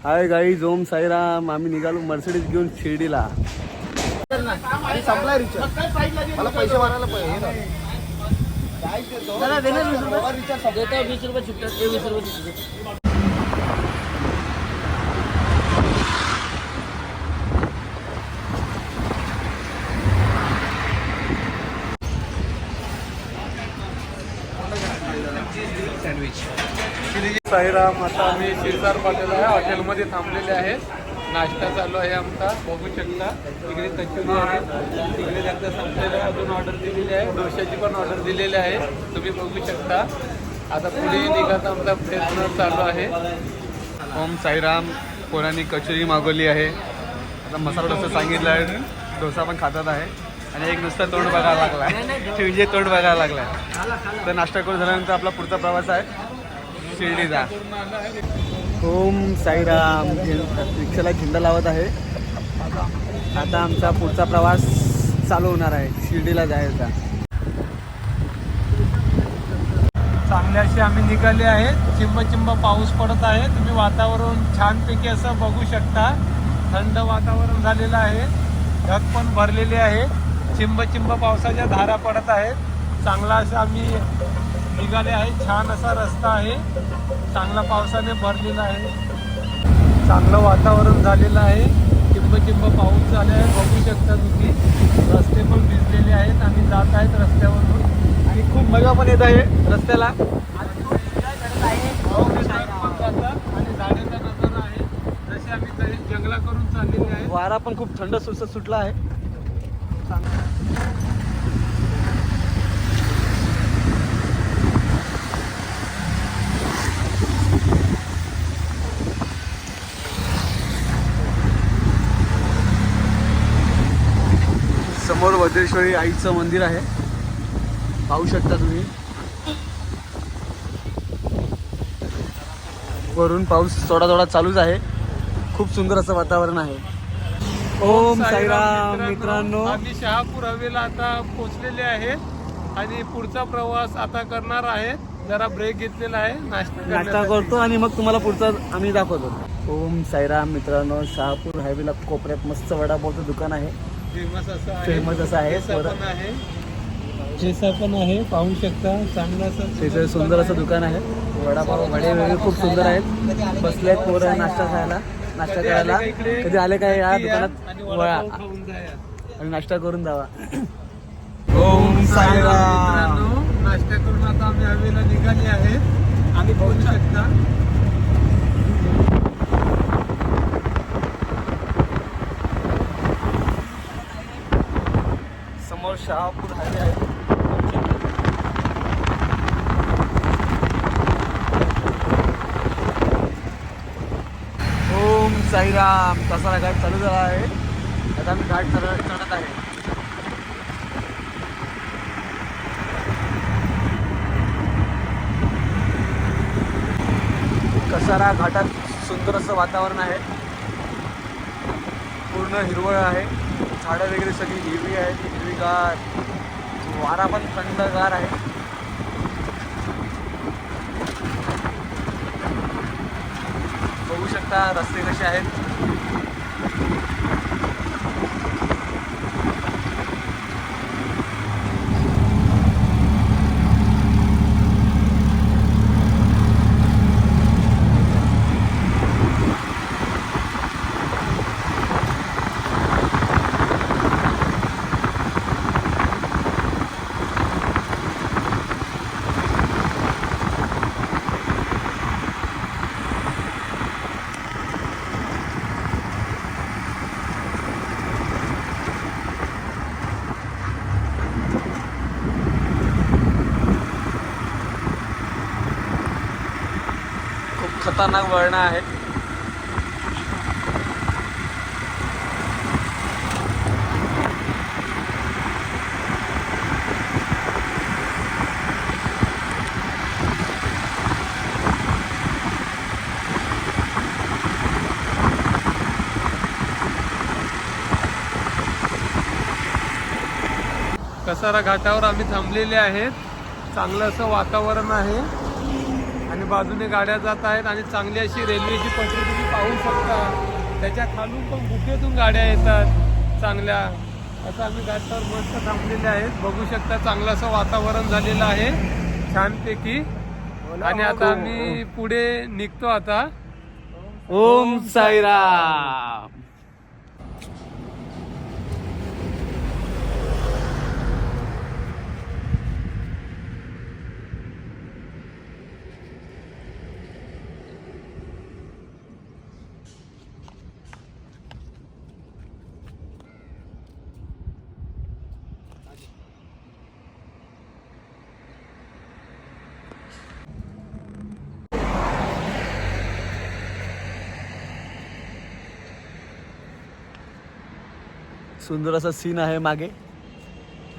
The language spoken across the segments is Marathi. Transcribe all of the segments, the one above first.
Hi guys, Om Sairam. आम्ही निघालो मर्सिडीज घेऊन शिर्डीला. संपलाय रिचार्ज. मला पैसे भरायला पाहिजे. देतो 20 रुपये सुट्टे, 20 रुपये सुट्टे. साईराम. आता आम्ही शिरसार पाटील आहे हॉटेलमध्ये थांबलेले आहेत. नाश्ता चालू आहे आमचा, बघू शकता. इकडे कचोरी आहे, तिकडे एकदा संपलेलं अजून ऑर्डर दिलेली आहे. डोश्याची पण ऑर्डर दिलेली आहे, तुम्ही बघू शकता. आता पुढे निघायचा आमचा प्रयत्न चालू आहे. ओम साईराम. कोणाने कचोरी मागवली आहे. आता मसाला डोसा सांगितला आहे, डोसा पण खातात आहे. आणि एक नुसता तोंड बघायला लागला आहे, विजय तोंड बघायला लागला आहे. तर नाश्ता करून झाल्यानंतर आपला पुढचा प्रवास आहे शिर्डीचा. ओम साईराम. रिक्षाला झेंडा लावत आहे. आता आमचा पुढचा प्रवास चालू होणार आहे शिर्डीला जायचा. चांगले असे आम्ही निघाले आहे. चिंब चिंब पाऊस पडत आहे. तुम्ही वातावरण छानपैकी असं बघू शकता. थंड वातावरण झालेलं आहे. ढग पण भरलेले आहे. चिंब चिंब पावसाच्या धारा पडत आहेत. चांगला असं आम्ही निघाले आहे. छान असा रस्ता आहे, चांगला पावसाने भरलेला आहे. चांगलं वातावरण झालेलं आहे. चिंब चिंब पाऊस झाले आहे, बघू शकता तुम्ही. रस्ते पण भिजलेले आहेत. आम्ही जात आहेत रस्त्यावरून आणि खूप मजा पण येत आहे रस्त्याला. आणि झाडाचा नजारा आहे. जसे आम्ही जंगला करून चाललेले आहे. वारा पण खूप थंड सुटला आहे. समोर वज्रेश्वरी आईचं मंदिर आहे, पाहू शकता तुम्ही. वरून पाऊस थोडा थोडा चालूच आहे. खूप सुंदर असं वातावरण आहे. ओम साईराम मित्रांनो. आम्ही शहापूर हवेला आता पोहोचलेले आहे आणि पुढचा प्रवास आता करणार आहे. जरा ब्रेक घेतलेला आहे नाश्ता करतो आणि मग तुम्हाला पुढचा आम्ही दाखवतो. ओम साईराम मित्रांनो. शहापूर हायवेला कोपऱ्यात मस्त वडापावचं दुकान आहे. फेमस असं आहे. ठेसा पण आहे, पाहू शकता. चांगलं असं सुंदर असं दुकान आहे. वडापाव वडे वगैरे खूप सुंदर आहेत. बसले आहेत पोरं नाश्ता करायला. कधी आले काय या दुकानात वळा आणि नाश्ता करून जावा. ओम साईराम. नाश्ता करून आता आम्ही हवेला निघाले आहे आणि बघू शकता. समोर शहापूर हायवे आहे. ओम साईराम. कसारा घाट चालू झाला आहे. आता आम्ही घाट चढत आहे. कसारा घाटात सुंदर असं वातावरण आहे. पूर्ण हिरवळ आहे. झाडं वगैरे सगळी हिरवी आहेत, हिरवीगार. वारा पण थंडगार आहे. बघू शकता रस्ते कसे आहेत. खतरनाक वळणं आहेत. कसारा घाटावर आम्ही थांबलेले आहेत. चांगलं असं वातावरण आहे आणि बाजूने गाड्या जात आहेत आणि चांगली अशी रेल्वेची पटरी तुम्ही पाहू शकता. त्याच्या खालून पण गुफेतून गाड्या येतात चांगल्या. आता आम्ही घाटावर मस्त थांबलेले आहेत. बघू शकता चांगलं असं वातावरण झालेलं आहे छानपैकी. आणि आता आम्ही पुढे निघतो आता. ओम साईराम. सुंदर असा सीन आहे मागे.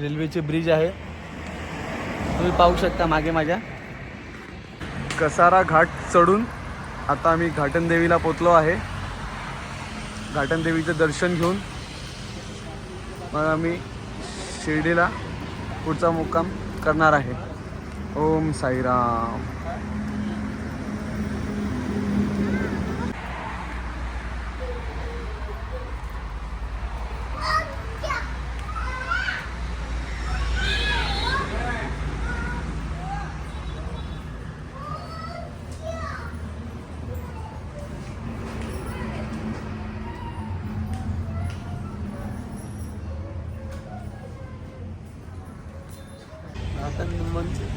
रेल्वेचे ब्रिज आहे, तुम्ही पाहू शकता मागे माझ्या. कसारा घाट चढून आता आम्ही घाटन देवीला पोचलो आहे. घाटन देवीचं दर्शन घेऊन मग आम्ही शिर्डीला पुढचा मुक्काम करणार आहे. ओम साईराम.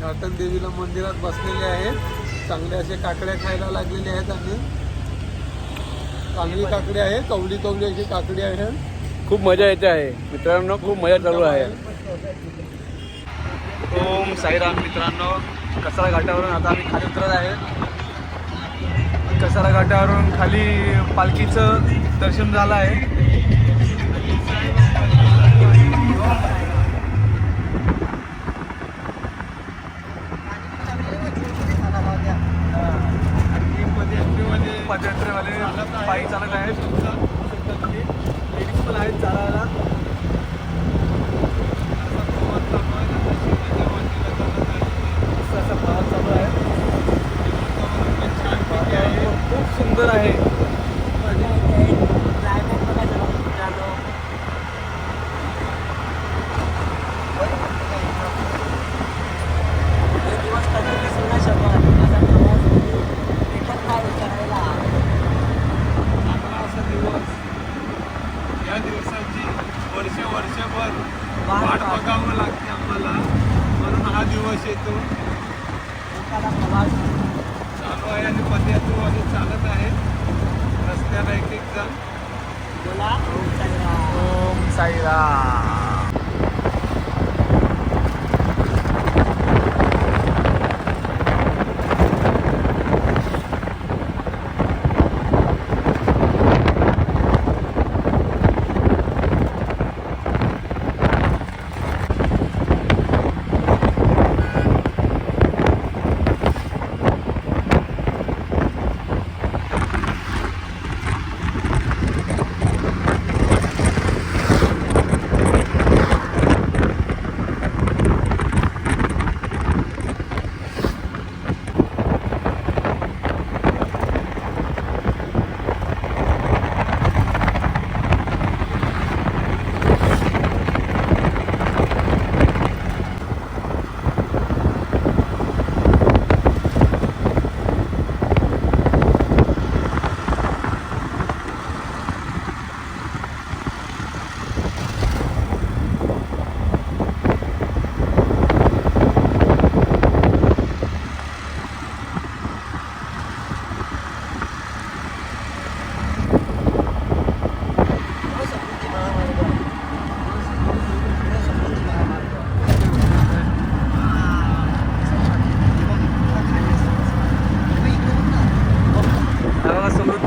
घाटन देवीला मंदिरात बसलेले आहेत. चांगले असे काकड्या खायला लागलेले आहेत. आणि चांगली काकडी आहे, कवली कवली अशी काकडी आहे. खूप मजा येते आहे मित्रांनो, खूप मजा चालू आहे. ओम साईराम मित्रांनो. कसारा घाटावरून आता आम्ही खाली उतरत आहे. कसारा घाटावरून खाली पालखीचं दर्शन झालं आहे. पदयात्रेवाले पायी चालत आहेत. लेडीज पण आहेत चालायला. असा प्रवास चालू आहे. खूप सुंदर आहे. वर्षभर वाट बघावं लागते आम्हाला, म्हणून हा दिवस येतो. चालू आहे आणि पदयात्रेवाले चालत आहेत रस्त्याला एक एक जण. ओम साईराम.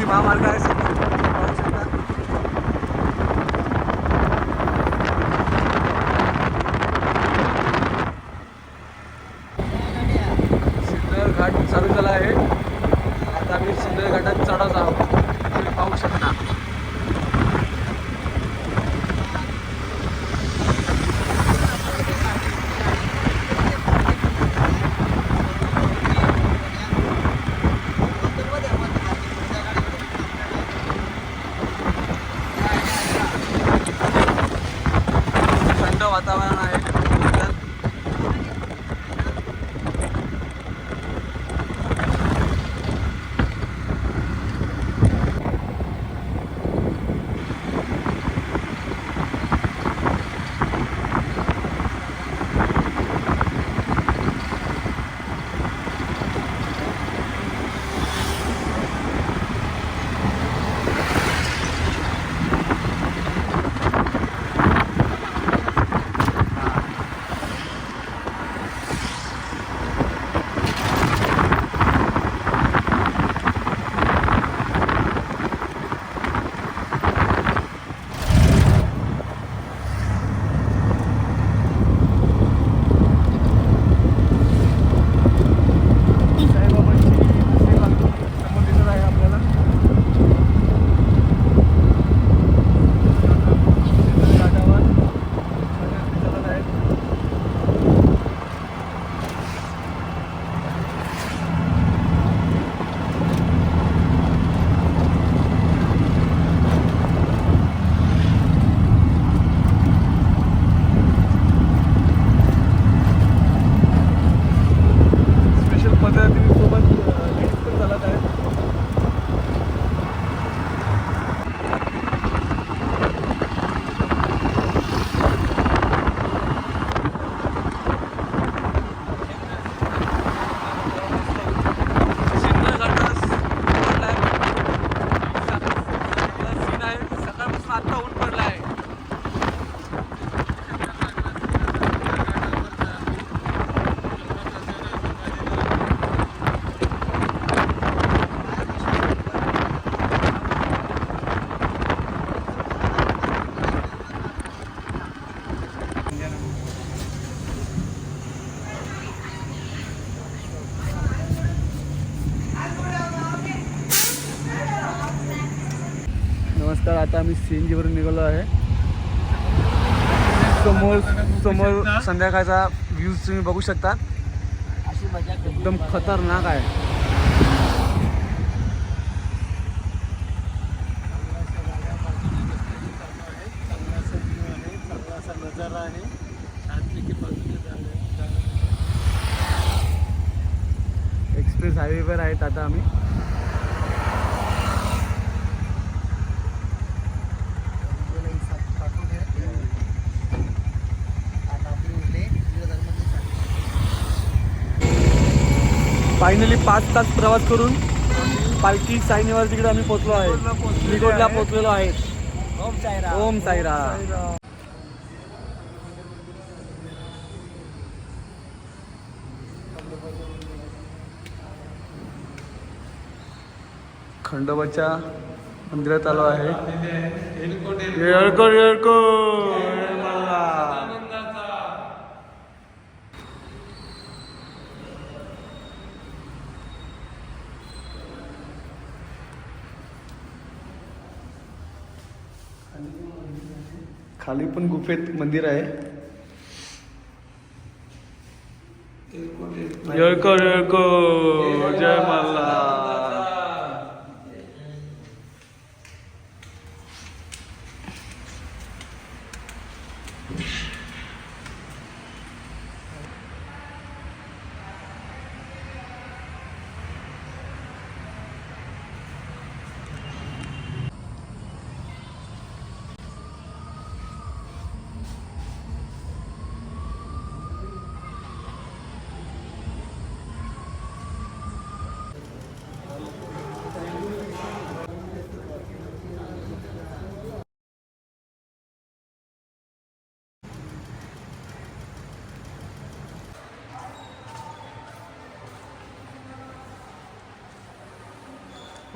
महामार्ग आहे. सिन्नर घाट चालू झाला आहे. आता आम्ही सिन्नर घाटात चढत आहोत, तुम्ही पाहू शकता. तर आता आम्ही CNG वरून निघालो आहे. समोर समोर संध्याकाळचा व्ह्यूज तुम्ही बघू शकता. अशी मजा कधी एकदम खतरनाक आहे. नजारा आहे छानपैकी बाजूला एक्सप्रेस हायवेवर आहेत आता आम्ही. फायनली 5 तास प्रवास करून पालखी साईनिवास तिकडे आम्ही पोहोचलो आहे. लिगोडला पोहोचलेलो आहे. ओम साईराम. ओम साईराम. खंडोबाच्या मंदिरात आलो आहे. येळकोट येळकोट मला. खाली पण गुफेत मंदिर आहे. येळकोट येळकोट जय मल्हार.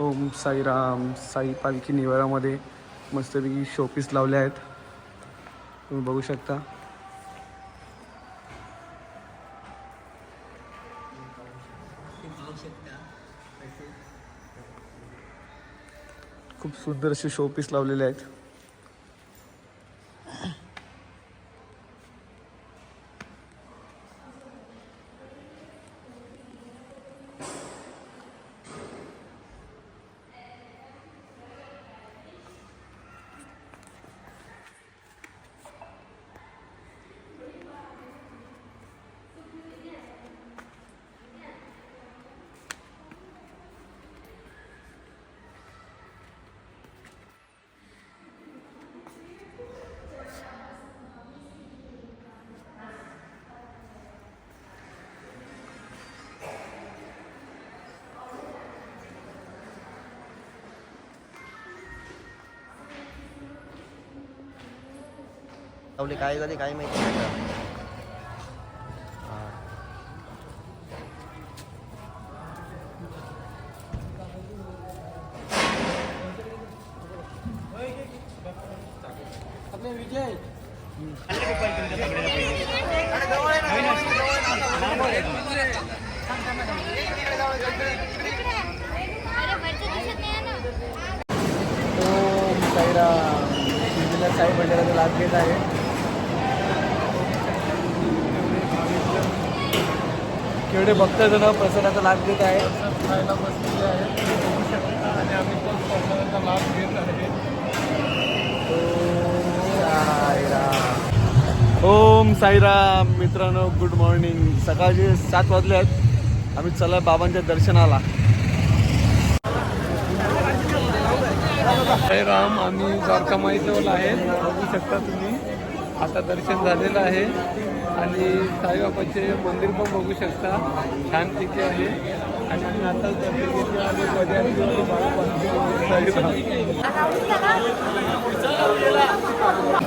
ओम साईराम. साई पालखी निवारामध्ये मस्तपैकी शोपीस लावले आहेत, तुम्ही बघू शकता. खूप सुंदर असे शोपीस लावलेले आहेत. काय झाले काय माहिती नाही का? विजय ओम साईराम. शिर्डीला साई मंदिराचा लाभ घेत आहे. केवढे भक्तजण प्रसादाचा लाभ घेत आहे. खायला बसलेले आहेत बघू शकता आणि आम्ही पण प्रसादाचा लाभ घेत आहे. ओम साईराम. मित्रांनो गुड मॉर्निंग. सकाळचे 7 वाजले आहेत. आम्ही चला बाबांच्या दर्शनाला. साईराम. आम्ही द्वारका माईजवळ आहे, बघू शकता तुम्ही. आता दर्शन झालेलं आहे आणि साईबाबाचे मंदिर पण बघू शकता, छानपैकी आहे. आणि आम्ही आता दर्शन घेतले आणि साईराम.